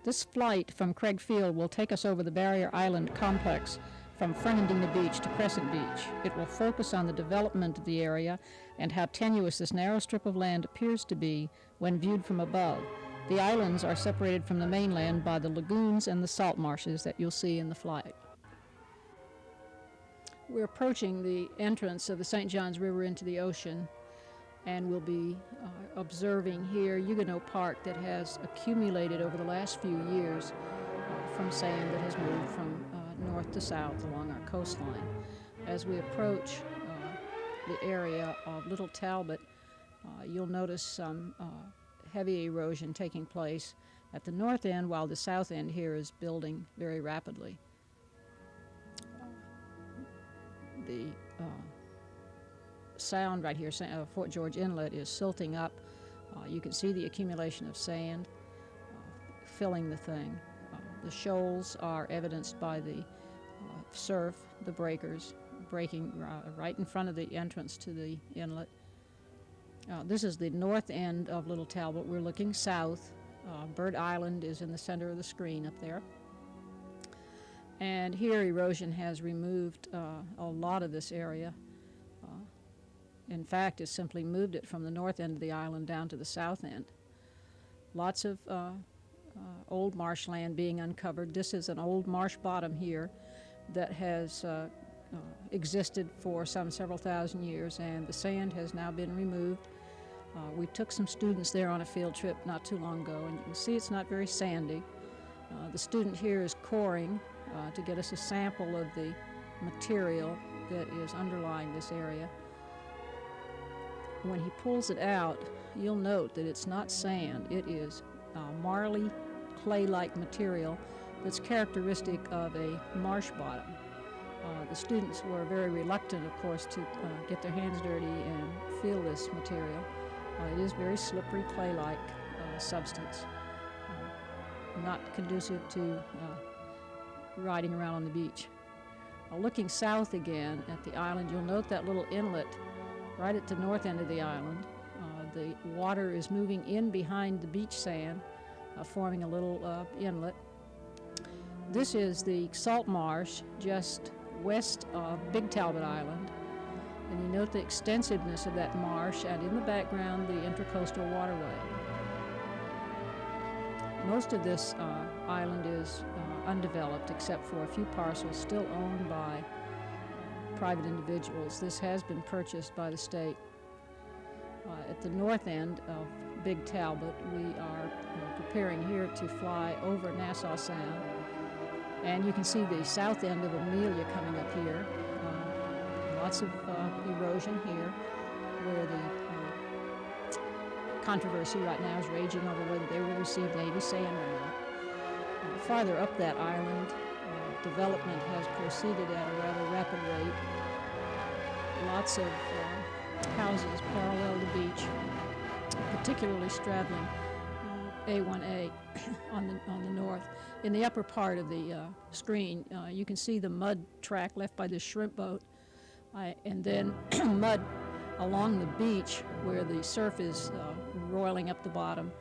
This flight from Craig Field will take us over the Barrier Island complex from Fernandina Beach to Crescent Beach. It will focus on the development of the area and how tenuous this narrow strip of land appears to be when viewed from above. The islands are separated from the mainland by the lagoons and the salt marshes that you'll see in the flight. We're approaching the entrance of the St. Johns River into the ocean, and we'll be observing here Huguenot Park that has accumulated over the last few years from sand that has moved from north to south along our coastline. As we approach the area of Little Talbot, you'll notice some heavy erosion taking place at the north end, while the south end here is building very rapidly. The Sound right here, Fort George Inlet, is silting up. You can see the accumulation of sand filling the thing. The shoals are evidenced by the surf, the breakers, breaking right in front of the entrance to the inlet. This is the north end of Little Talbot. We're looking south. Bird Island is in the center of the screen up there. And here erosion has removed a lot of this area. In fact, it's simply moved it from the north end of the island down to the south end. Lots of old marshland being uncovered. This is an old marsh bottom here that has existed for several thousand years, and the sand has now been removed. We took some students there on a field trip not too long ago, and you can see it's not very sandy. The student here is coring to get us a sample of the material that is underlying this area. When he pulls it out, you'll note that it's not sand. It is marly, clay-like material that's characteristic of a marsh bottom. The students were very reluctant, of course, to get their hands dirty and feel this material. It is very slippery, clay-like substance, not conducive to riding around on the beach. Looking south again at the island, you'll note that little inlet right at the north end of the island. The water is moving in behind the beach sand, forming a little inlet. This is the salt marsh just west of Big Talbot Island. And you note the extensiveness of that marsh, and in the background, the Intracoastal Waterway. Most of this island is undeveloped, except for a few parcels still owned by private individuals. This has been purchased by the state. At the north end of Big Talbot, we are preparing here to fly over Nassau Sound. And you can see the south end of Amelia coming up here. Lots of erosion here, where the controversy right now is raging over whether they will receive Navy sand or not. Farther up that island, development has proceeded at a rather rapid rate. Lots of houses parallel the beach, particularly straddling A1A on the north. In the upper part of the screen, you can see the mud track left by this shrimp boat, and then mud along the beach where the surf is roiling up the bottom,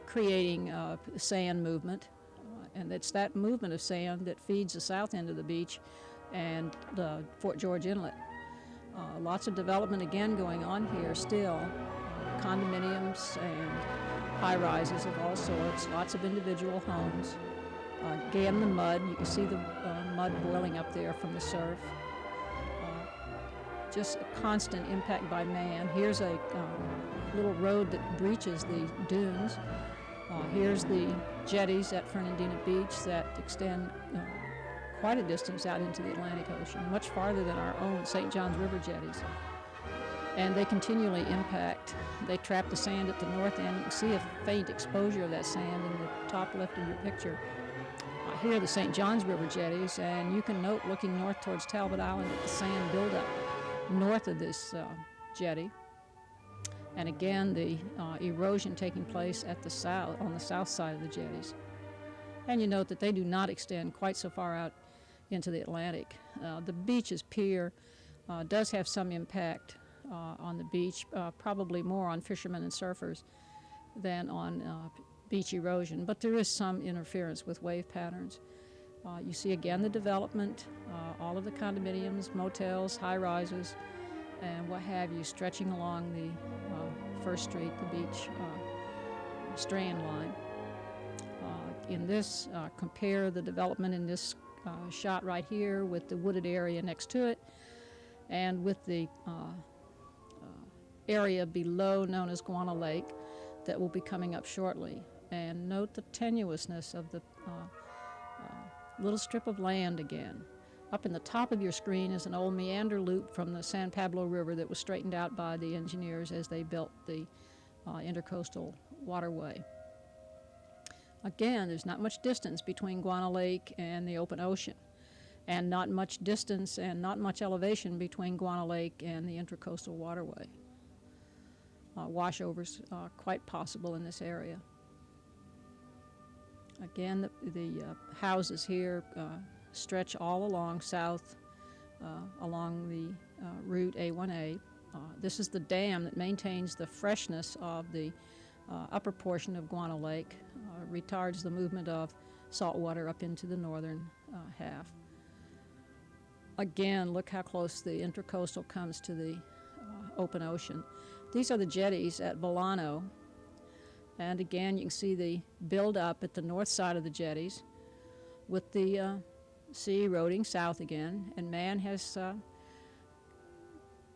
creating sand movement. And it's that movement of sand that feeds the south end of the beach and the Fort George Inlet. Lots of development again going on here still. Condominiums and high-rises of all sorts, lots of individual homes. Again, the mud, you can see the mud boiling up there from the surf. Just a constant impact by man. Here's a little road that breaches the dunes. Here's the jetties at Fernandina Beach that extend quite a distance out into the Atlantic Ocean, much farther than our own St. Johns River jetties. And they continually impact. They trap the sand at the north end. You can see a faint exposure of that sand in the top left of your picture. Here are the St. Johns River jetties, and you can note looking north towards Talbot Island that the sand buildup north of this jetty. And again, the erosion taking place at the south, on the south side of the jetties. And you note that they do not extend quite so far out into the Atlantic. The beach's pier does have some impact on the beach, probably more on fishermen and surfers than on beach erosion, but there is some interference with wave patterns. You see again the development, all of the condominiums, motels, high-rises, and what have you, stretching along the First Street, the beach strand line. In this, compare the development in this shot right here with the wooded area next to it, and with the area below known as Guana Lake that will be coming up shortly. And note the tenuousness of the little strip of land again. Up in the top of your screen is an old meander loop from the San Pablo River that was straightened out by the engineers as they built the Intracoastal Waterway. Again, there's not much distance between Guana Lake and the open ocean, and not much distance and not much elevation between Guana Lake and the Intracoastal Waterway. Washovers quite possible in this area. Again, the houses here stretch all along south along the route A1A. This is the dam that maintains the freshness of the upper portion of Guana Lake, retards the movement of salt water up into the northern half. Again, look how close the Intracoastal comes to the open ocean. These are the jetties at Volano. And again, you can see the build-up at the north side of the jetties with the sea eroding south again. And man has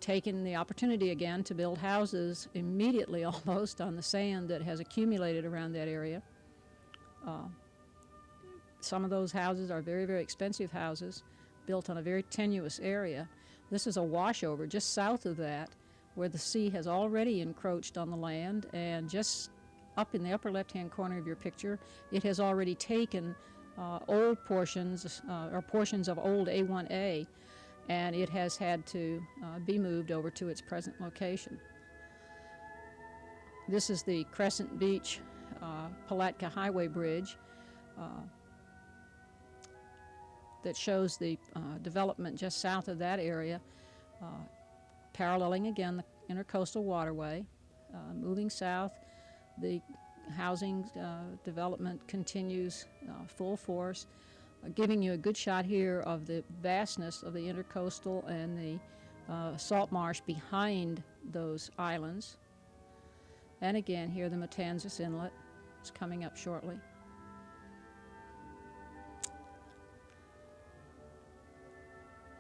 taken the opportunity again to build houses immediately almost on the sand that has accumulated around that area. Some of those houses are very, very expensive houses built on a very tenuous area. This is a washover just south of that where the sea has already encroached on the land, and just up in the upper left-hand corner of your picture, it has already taken old portions or portions of old A1A, and it has had to be moved over to its present location. This is the Crescent Beach Palatka Highway Bridge that shows the development just south of that area, paralleling again the Intracoastal Waterway. Moving south, the housing development continues full force, giving you a good shot here of the vastness of the Intracoastal and the salt marsh behind those islands. And again, here the Matanzas Inlet is coming up shortly.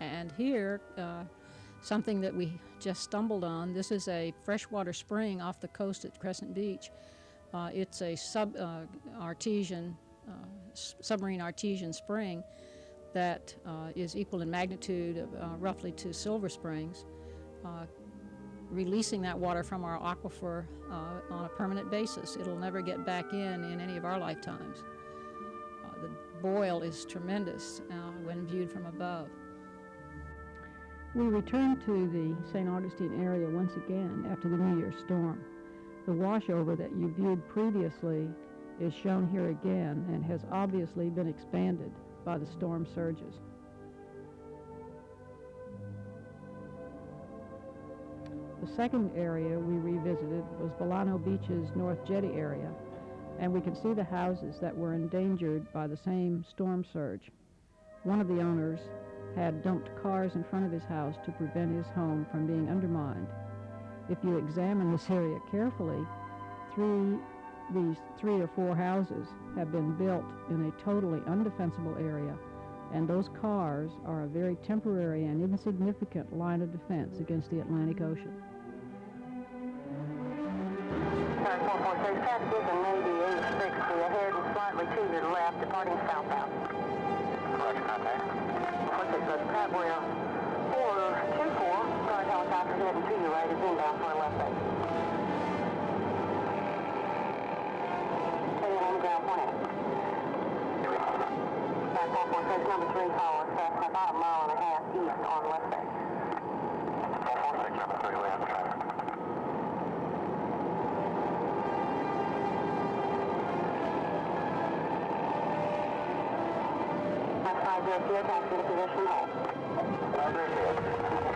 And here, something that we just stumbled on, this is a freshwater spring off the coast at Crescent Beach. It's a submarine artesian spring that is equal in magnitude of, roughly to Silver Springs, releasing that water from our aquifer on a permanent basis. It'll never get back in any of our lifetimes. The boil is tremendous when viewed from above. We return to the St. Augustine area once again after the New Year's storm. The washover that you viewed previously is shown here again and has obviously been expanded by the storm surges. The second area we revisited was Volano Beach's North Jetty area, and we can see the houses that were endangered by the same storm surge. One of the owners had dumped cars in front of his house to prevent his home from being undermined. If you examine this area carefully, these three or four houses have been built in a totally undefensible area, and those cars are a very temporary and insignificant line of defense against the Atlantic Ocean. 446, passages and maybe 86, ahead and slightly to the left, departing southbound. Roger, contact. 46, that's Pat, we're 424, guard helicopter heading to you right, is inbound for left base. Heading on the ground, point out. Pat 446, number 3, call us about a mile and a half east on left base. 446, number 3, we have the traffic. That's 5 taxi to position hold. 5